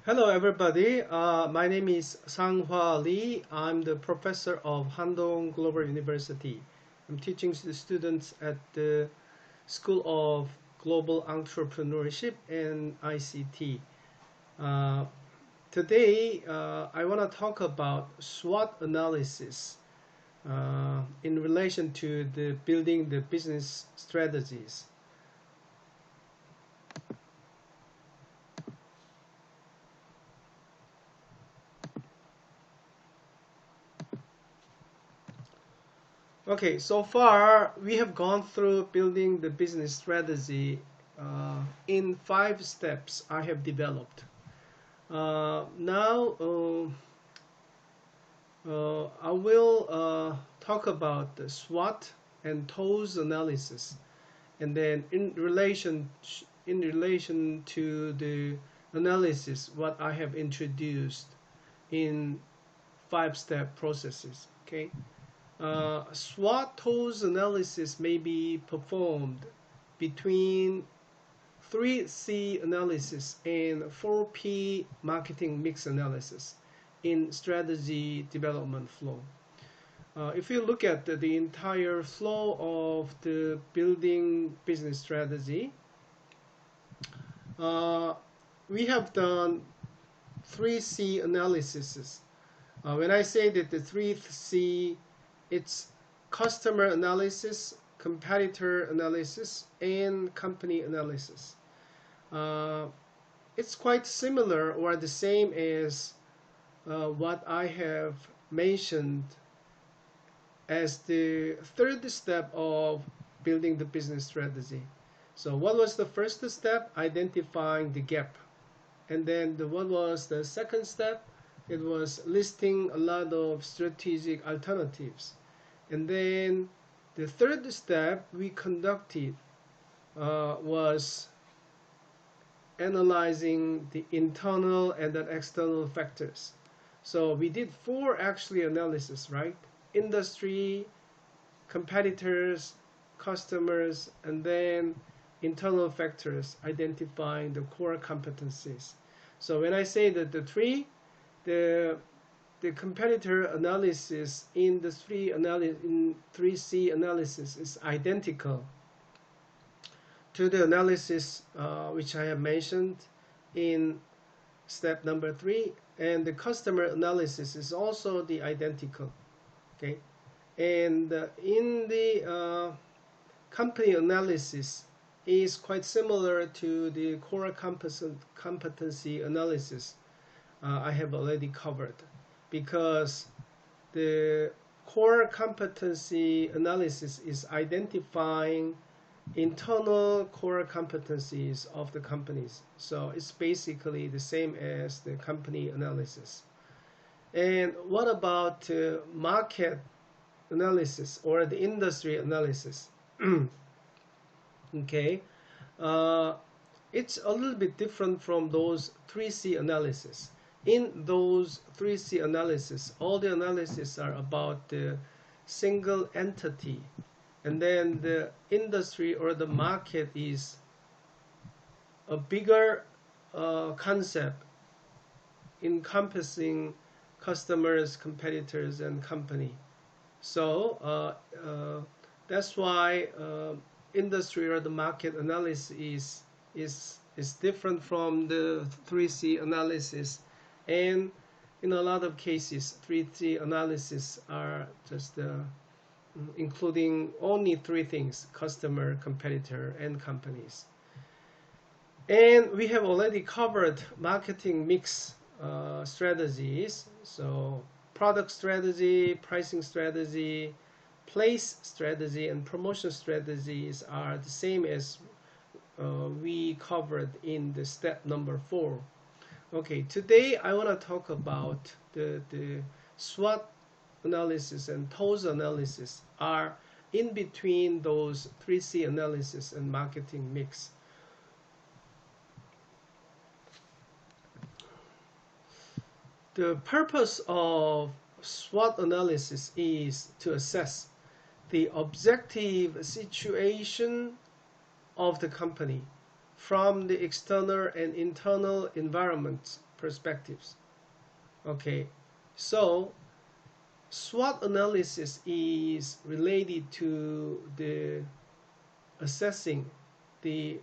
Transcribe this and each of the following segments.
Hello everybody, my name is Sang-Hwa Lee. I'm the professor of Handong Global University. I'm teaching the students at the School of Global Entrepreneurship and ICT. Today I want to talk about SWOT analysis in relation to the building the business strategies. Okay, so far we have gone through building the business strategy in 5 steps I have developed. Now I will talk about the SWOT and TOWS analysis, and then in relation to the analysis what I have introduced in 5-step processes. Okay. SWOT TOWS analysis may be performed between 3C analysis and 4P marketing mix analysis in strategy development flow. If you look at the entire flow of the building business strategy, we have done 3C analysis. When I say that the 3C, it's customer analysis, competitor analysis, and company analysis. It's quite similar or the same as what I have mentioned as the 3rd step of building the business strategy. So what was the first step? Identifying the gap. And then what was the 2nd step? It was listing a lot of strategic alternatives. And then the 3rd step we conducted was analyzing the internal and the external factors. So we did 4 actually analysis, right? Industry, competitors, customers, and then internal factors, identifying the core competencies. So when I say that the 3, the competitor analysis in the 3C analysis is identical to the analysis which I have mentioned in step number 3, and the customer analysis is also the identical. Okay, and in the company analysis is quite similar to the core competency analysis I have already covered, because the core competency analysis is identifying internal core competencies of the companies. So it's basically the same as the company analysis. And what about market analysis or the industry analysis? Okay, it's a little bit different from those 3C analysis. In those 3C analysis, all the analysis are about the single entity, and then the industry or the market is a bigger concept encompassing customers, competitors, and company. So that's why industry or the market analysis is different from the 3C analysis. And in a lot of cases, 3C analysis are just including only 3 things: customer, competitor, and companies. And we have already covered marketing mix strategies. So product strategy, pricing strategy, place strategy, and promotion strategies are the same as we covered in the step number 4. Okay, today I want to talk about the SWOT analysis and TOWS analysis are in between those 3C analysis and marketing mix. The purpose of SWOT analysis is to assess the objective situation of the company from the external and internal environments perspectives. Okay, so SWOT analysis is related to the assessing the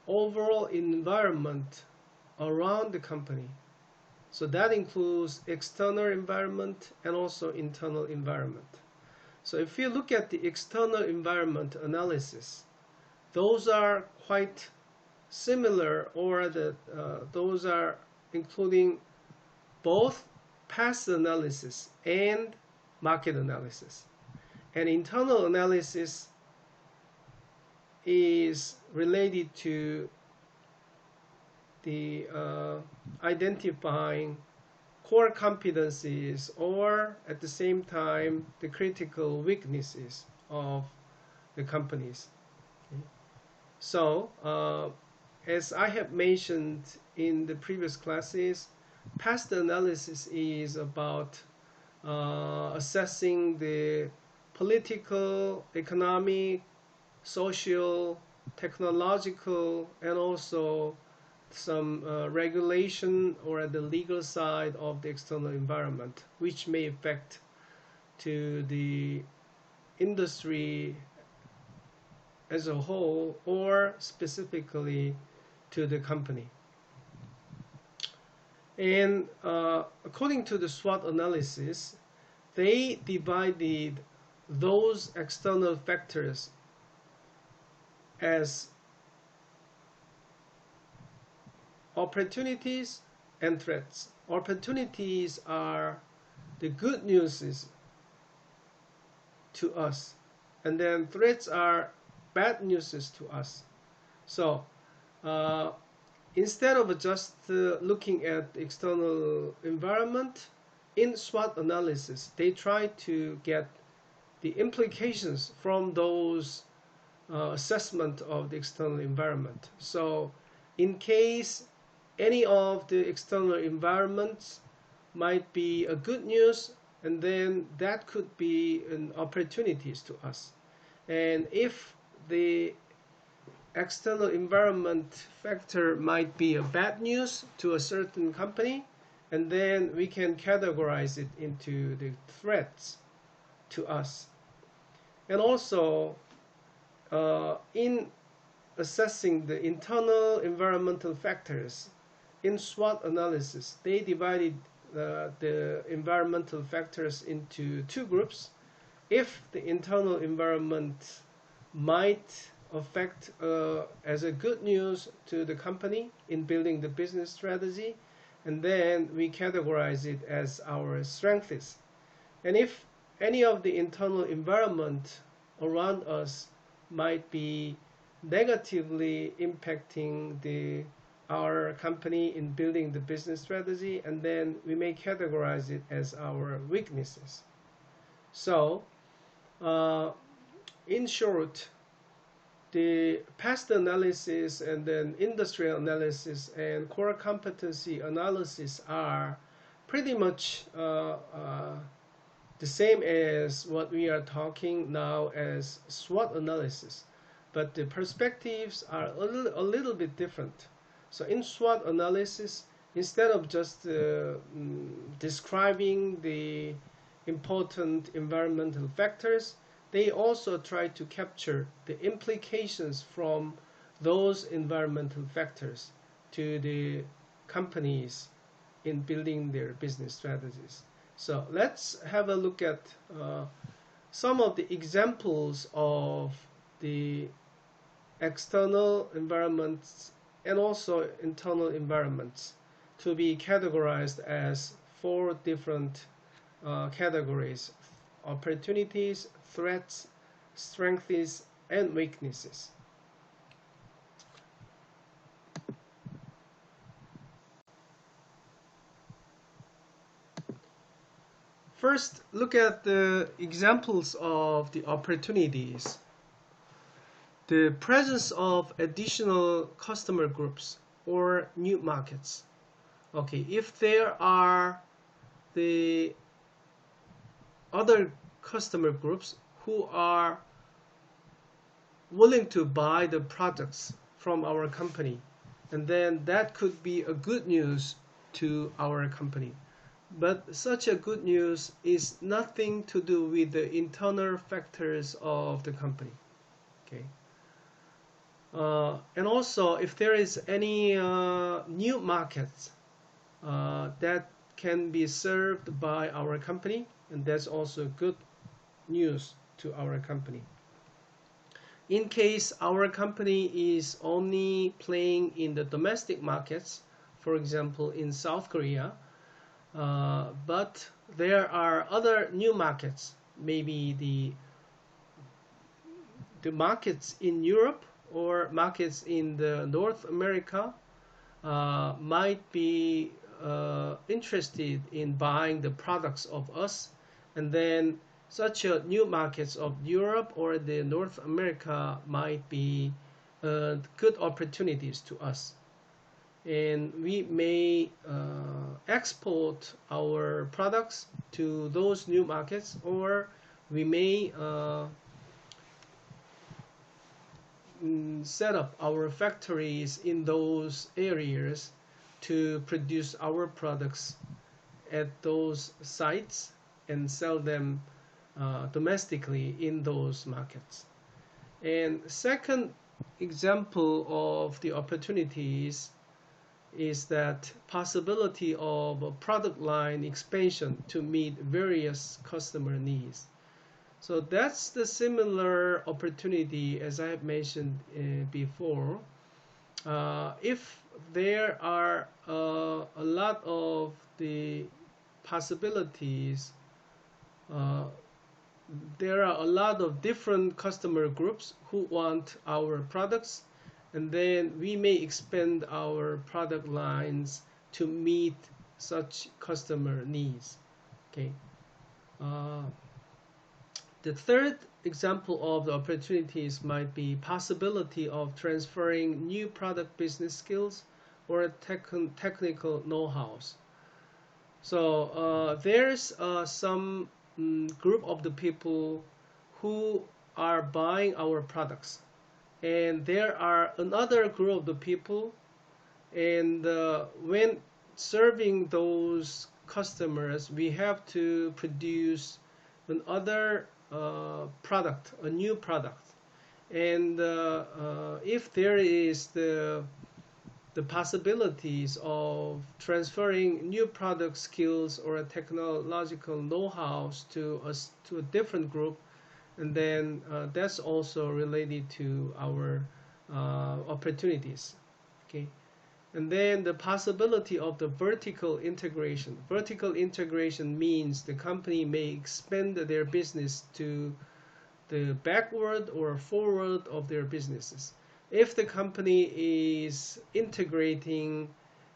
overall environment around the company. So that includes external environment and also internal environment. So if you look at the external environment analysis, those are quite similar, or those are including both past analysis and market analysis. And internal analysis is related to the identifying core competencies, or at the same time the critical weaknesses of the companies. Okay. So as I have mentioned in the previous classes, past analysis is about assessing the political, economic, social, technological, and also some regulation or at the legal side of the external environment, which may affect to the industry as a whole, or specifically to the company. And according to the SWOT analysis, they divided those external factors as opportunities and threats. Opportunities are the good news to us, and then threats are bad news to us. So instead of just looking at the external environment, in SWOT analysis, they try to get the implications from those assessment of the external environment. So in case any of the external environments might be a good news, and then that could be an opportunities to us. And if the external environment factor might be a bad news to a certain company, and then we can categorize it into the threats to us. And also in assessing the internal environmental factors, in SWOT analysis, they divided the environmental factors into two groups. If the internal environment might affect as a good news to the company in building the business strategy, and then we categorize it as our strengths. And if any of the internal environment around us might be negatively impacting our company in building the business strategy, and then we may categorize it as our weaknesses. So in short, the past analysis and then industrial analysis and core competency analysis are pretty much the same as what we are talking now as SWOT analysis, but the perspectives are a little bit different. So in SWOT analysis, instead of just describing the important environmental factors, they also try to capture the implications from those environmental factors to the companies in building their business strategies. So let's have a look at some of the examples of the external environments and also internal environments to be categorized as 4 different categories: opportunities, threats, strengths, and weaknesses. First, look at the examples of the opportunities. The presence of additional customer groups or new markets. Okay, if there are the other customer groups who are willing to buy the products from our company, and then that could be a good news to our company. But such a good news is nothing to do with the internal factors of the company. Okay. And also, if there is any new markets that can be served by our company, and that's also good news to our company. In case our company is only playing in the domestic markets, for example in South Korea, but there are other new markets, maybe the markets in Europe or markets in the North America might be interested in buying the products of us, and then such a new markets of Europe or the North America might be good opportunities to us, and we may export our products to those new markets, or we may set up our factories in those areas to produce our products at those sites and sell them domestically in those markets. And second example of the opportunities is that possibility of a product line expansion to meet various customer needs. So that's the similar opportunity as I have mentioned before. If there are a lot of the possibilities, there are a lot of different customer groups who want our products, and then we may expand our product lines to meet such customer needs. Okay. The third example of the opportunities might be possibility of transferring new product business skills or technical know-hows. So there's some group of the people who are buying our products, and there are another group of the people, and when serving those customers, we have to produce another product, a new product. And if there is the possibilities of transferring new product skills or technological know-hows to a different group, and then that's also related to our opportunities. Okay. And then the possibility of the vertical integration. Vertical integration means the company may expand their business to the backward or forward of their businesses. If the company is integrating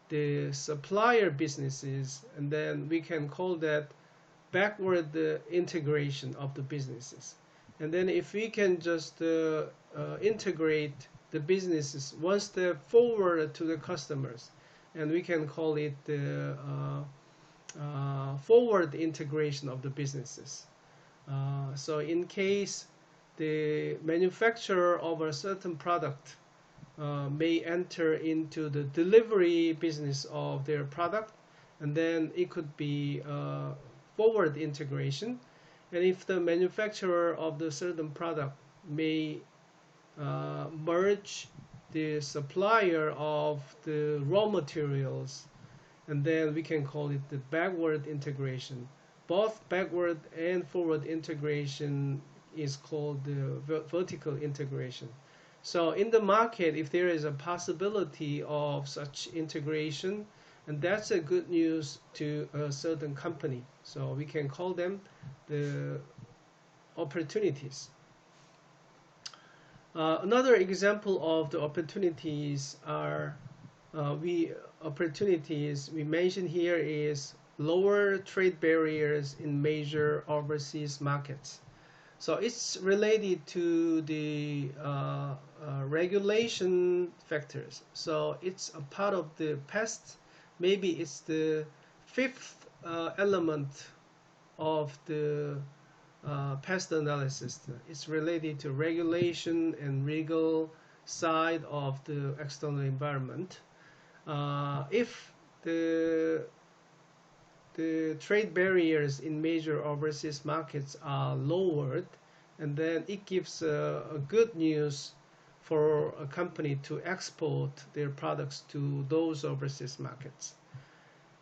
the supplier businesses, and then we can call that backward integration of the businesses. And then if we can just integrate the businesses one step forward to the customers, and we can call it the forward integration of the businesses. So in case the manufacturer of a certain product may enter into the delivery business of their product, and then it could be forward integration. And if the manufacturer of the certain product may merge the supplier of the raw materials, and then we can call it the backward integration. Both backward and forward integration is called the vertical integration. So in the market, if there is a possibility of such integration, and that's a good news to a certain company, so we can call them the opportunities. Another example of the opportunities are opportunities we mentioned here is lower trade barriers in major overseas markets. So it's related to the regulation factors. So it's a part of the past. Maybe it's the fifth element of the past analysis. It's related to regulation and legal side of the external environment. If the trade barriers in major overseas markets are lowered, and then it gives a good news for a company to export their products to those overseas markets.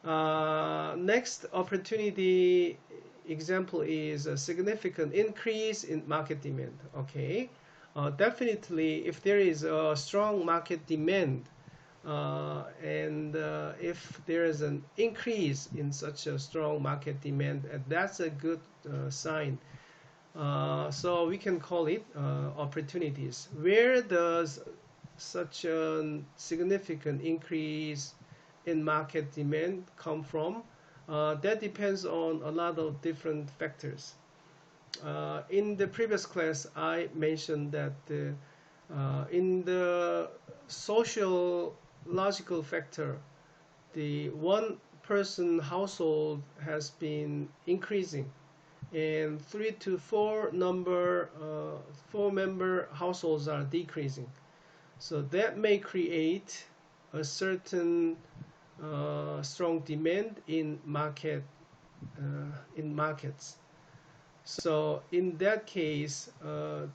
Next opportunity example is a significant increase in market demand. Okay, definitely if there is a strong market demand, and if there is an increase in such a strong market demand, that's a good sign. So we can call it opportunities. Where does such a significant increase in market demand come from? That depends on a lot of different factors. In the previous class, I mentioned that in the sociological factor, the one person household has been increasing, and 3 to 4 member households are decreasing. So that may create a certain strong demand in markets. So in that case, a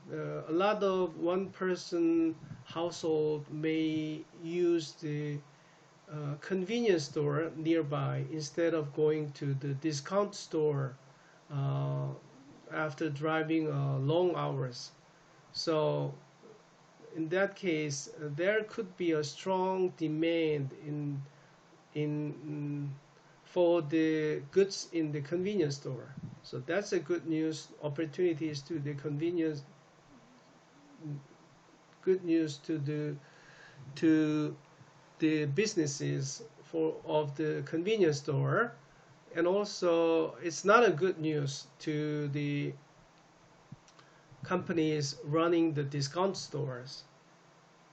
lot of one person household may use the convenience store nearby instead of going to the discount store after driving long hours. So in that case, there could be a strong demand for the goods in the convenience store. So that's a good news. Opportunities to the convenience. Good news to the businesses of the convenience store, and also it's not a good news to the companies running the discount stores.